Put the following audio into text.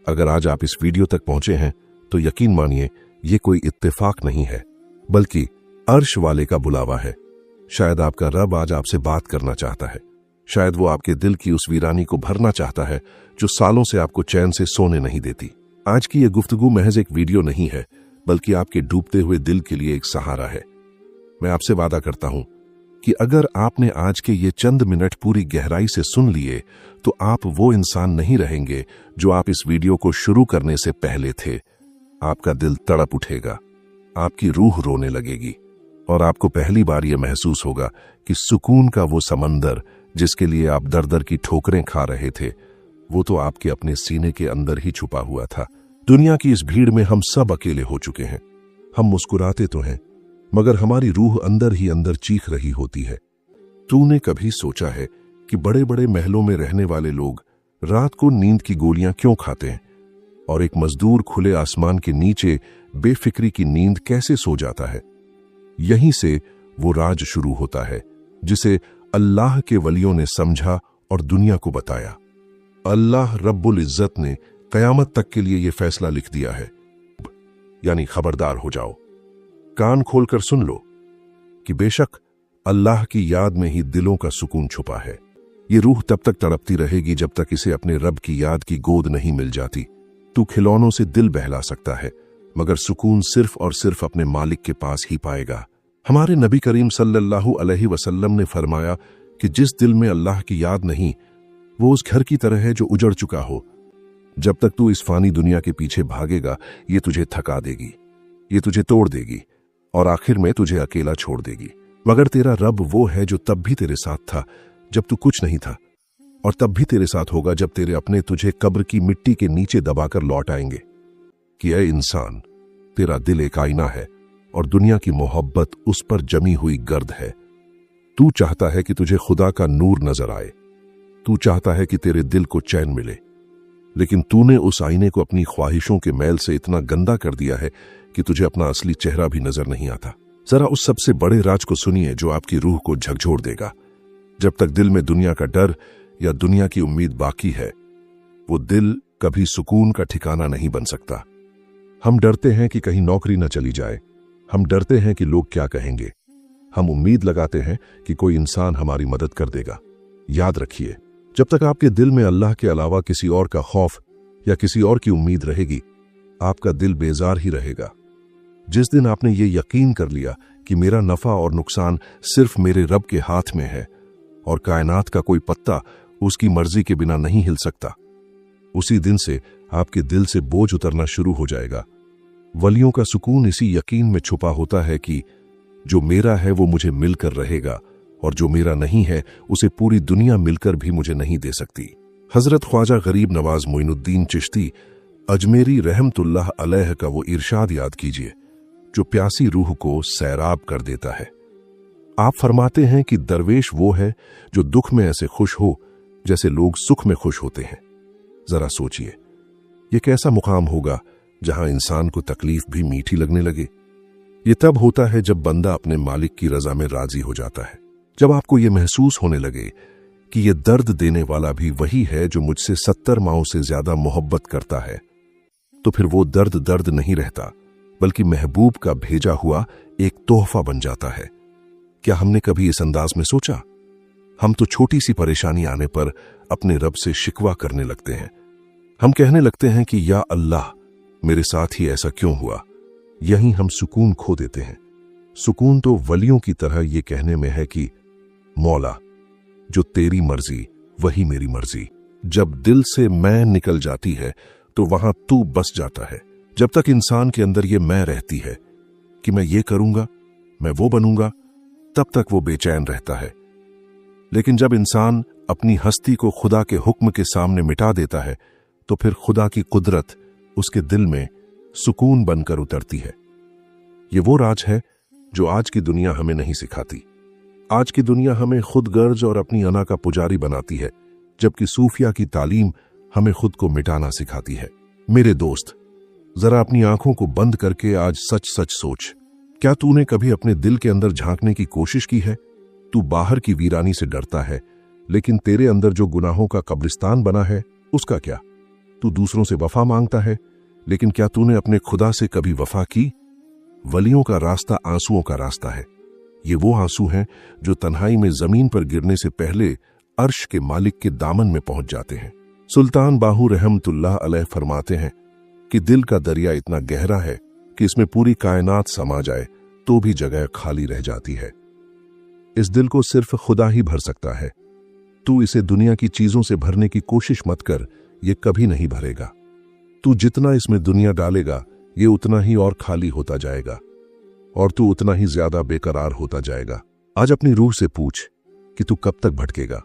अगर आज आप इस वीडियो तक पहुंचे हैं तो यकीन मानिए ये कोई इत्तेफाक नहीं है, बल्कि अर्श वाले का बुलावा है। शायद आपका रब आज आपसे बात करना चाहता है। शायद वो आपके दिल की उस वीरानी को भरना चाहता है जो सालों से आपको चैन से सोने नहीं देती। आज की ये गुफ्तगू महज एक वीडियो नहीं है, बल्कि आपके डूबते हुए दिल के लिए एक सहारा है। मैं आपसे वादा करता हूं कि अगर आपने आज के ये चंद मिनट पूरी गहराई से सुन लिए तो आप वो इंसान नहीं रहेंगे जो आप इस वीडियो को शुरू करने से पहले थे। आपका दिल तड़प उठेगा, आपकी रूह रोने लगेगी और आपको पहली बार यह महसूस होगा कि सुकून का वो समंदर जिसके लिए आप दर दर की ठोकरें खा रहे थे, वो तो आपके अपने सीने के अंदर ही छुपा हुआ था। दुनिया की इस भीड़ में हम सब अकेले हो चुके हैं। हम मुस्कुराते तो हैं, मगर हमारी रूह अंदर ही अंदर चीख रही होती है। तूने कभी सोचा है कि बड़े बड़े महलों में रहने वाले लोग रात को नींद की गोलियां क्यों खाते हैं और एक मजदूर खुले आसमान के नीचे बेफिक्री की नींद कैसे सो जाता है? यहीं से वो राज शुरू होता है जिसे अल्लाह के वलियों ने समझा और दुनिया को बताया। अल्लाह रब्बुल इज्जत ने कयामत तक के लिए यह फैसला लिख दिया है, यानी खबरदार हो जाओ, कान खोलकर सुन लो कि बेशक अल्लाह की याद में ही दिलों का सुकून छुपा है। ये रूह तब तक तड़पती रहेगी जब तक इसे अपने रब की याद की गोद नहीं मिल जाती। तू खिलौनों से दिल बहला सकता है, मगर सुकून सिर्फ और सिर्फ अपने मालिक के पास ही पाएगा। हमारे नबी करीम सल्लल्लाहु अलैहि वसल्लम ने फरमाया कि जिस दिल में अल्लाह की याद नहीं, वो उस घर की तरह है जो उजड़ चुका हो। जब तक तू इस फानी दुनिया के पीछे भागेगा, ये तुझे थका देगी, ये तुझे तोड़ देगी और आखिर में तुझे अकेला छोड़ देगी। मगर तेरा रब वो है जो तब भी तेरे साथ था जब तू कुछ नहीं था, और तब भी तेरे साथ होगा जब तेरे अपने तुझे कब्र की मिट्टी के नीचे दबाकर लौट आएंगे कि ऐ इंसान, तेरा दिल एक आईना है और दुनिया की मोहब्बत उस पर जमी हुई गर्द है। तू चाहता है कि तुझे खुदा का नूर नजर आए, तू चाहता है कि तेरे दिल को चैन मिले, लेकिन तूने उस आईने को अपनी ख्वाहिशों के मैल से इतना गंदा कर दिया है कि तुझे अपना असली चेहरा भी नजर नहीं आता। जरा उस सबसे बड़े राज को सुनिए जो आपकी रूह को झकझोर देगा। जब तक दिल में दुनिया का डर या दुनिया की उम्मीद बाकी है, वो दिल कभी सुकून का ठिकाना नहीं बन सकता। हम डरते हैं कि कहीं नौकरी न चली जाए, हम डरते हैं कि लोग क्या कहेंगे, हम उम्मीद लगाते हैं कि कोई इंसान हमारी मदद कर देगा। याद रखिए, जब तक आपके दिल में अल्लाह के अलावा किसी और का खौफ या किसी और की उम्मीद रहेगी, आपका दिल बेजार ही रहेगा। जिस दिन आपने ये यकीन कर लिया कि मेरा नफा और नुकसान सिर्फ मेरे रब के हाथ में है और कायनात का कोई पत्ता उसकी मर्जी के बिना नहीं हिल सकता, उसी दिन से आपके दिल से बोझ उतरना शुरू हो जाएगा। वलियों का सुकून इसी यकीन में छुपा होता है कि जो मेरा है वो मुझे मिलकर रहेगा और जो मेरा नहीं है उसे पूरी दुनिया मिलकर भी मुझे नहीं दे सकती। हजरत ख्वाजा गरीब नवाज मोइनुद्दीन चिश्ती अजमेरी रहमतुल्लाह अलैह का वो इरशाद याद कीजिए जो प्यासी रूह को सैराब कर देता है। आप फरमाते हैं कि दरवेश वो है जो दुख में ऐसे खुश हो जैसे लोग सुख में खुश होते हैं। जरा सोचिए, ये कैसा मुकाम होगा जहां इंसान को तकलीफ भी मीठी लगने लगे। ये तब होता है जब बंदा अपने मालिक की रजा में राजी हो जाता है, जब आपको ये महसूस होने लगे कि ये दर्द देने वाला भी वही है जो मुझसे 70 माओं से ज्यादा मोहब्बत करता है, तो फिर वो दर्द दर्द नहीं रहता, बल्कि महबूब का भेजा हुआ एक तोहफा बन जाता है। क्या हमने कभी इस अंदाज में सोचा? हम तो छोटी सी परेशानी आने पर अपने रब से शिकवा करने लगते हैं। हम कहने लगते हैं कि या अल्लाह, मेरे साथ ही ऐसा क्यों हुआ। यहीं हम सुकून खो देते हैं। सुकून तो वलियों की तरह ये कहने में है कि मौला, जो तेरी मर्जी वही मेरी मर्जी। जब दिल से मैं निकल जाती है तो वहां तू बस जाता है। जब तक इंसान के अंदर ये मैं रहती है कि मैं ये करूंगा, मैं वो बनूंगा, तब तक वो बेचैन रहता है। लेकिन जब इंसान अपनी हस्ती को खुदा के हुक्म के सामने मिटा देता है, तो फिर खुदा की कुदरत उसके दिल में सुकून बनकर उतरती है। ये वो राज है जो आज की दुनिया हमें नहीं सिखाती। आज की दुनिया हमें खुद गर्ज और अपनी अना का पुजारी बनाती है, जबकि सूफिया की तालीम हमें खुद को मिटाना सिखाती है। मेरे दोस्त, जरा अपनी आंखों को बंद करके आज सच सच सोच, क्या तूने कभी अपने दिल के अंदर झांकने की कोशिश की है? तू बाहर की वीरानी से डरता है, लेकिन तेरे अंदर जो गुनाहों का कब्रिस्तान बना है, उसका क्या? तू दूसरों से वफा मांगता है, लेकिन क्या तूने अपने खुदा से कभी वफा की? वलियों का रास्ता आंसुओं का रास्ता है। ये वो आंसू हैं जो तन्हाई में जमीन पर गिरने से पहले अर्श के मालिक के दामन में पहुंच जाते हैं। सुल्तान बाहू रहमतुल्लाह अलैह फरमाते हैं कि दिल का दरिया इतना गहरा है कि इसमें पूरी कायनात समा जाए तो भी जगह खाली रह जाती है। इस दिल को सिर्फ खुदा ही भर सकता है। तू इसे दुनिया की चीजों से भरने की कोशिश मत कर, ये कभी नहीं भरेगा। तू जितना इसमें दुनिया डालेगा, ये उतना ही और खाली होता जाएगा और तू उतना ही ज्यादा बेकरार होता जाएगा। आज अपनी रूह से पूछ कि तू कब तक भटकेगा।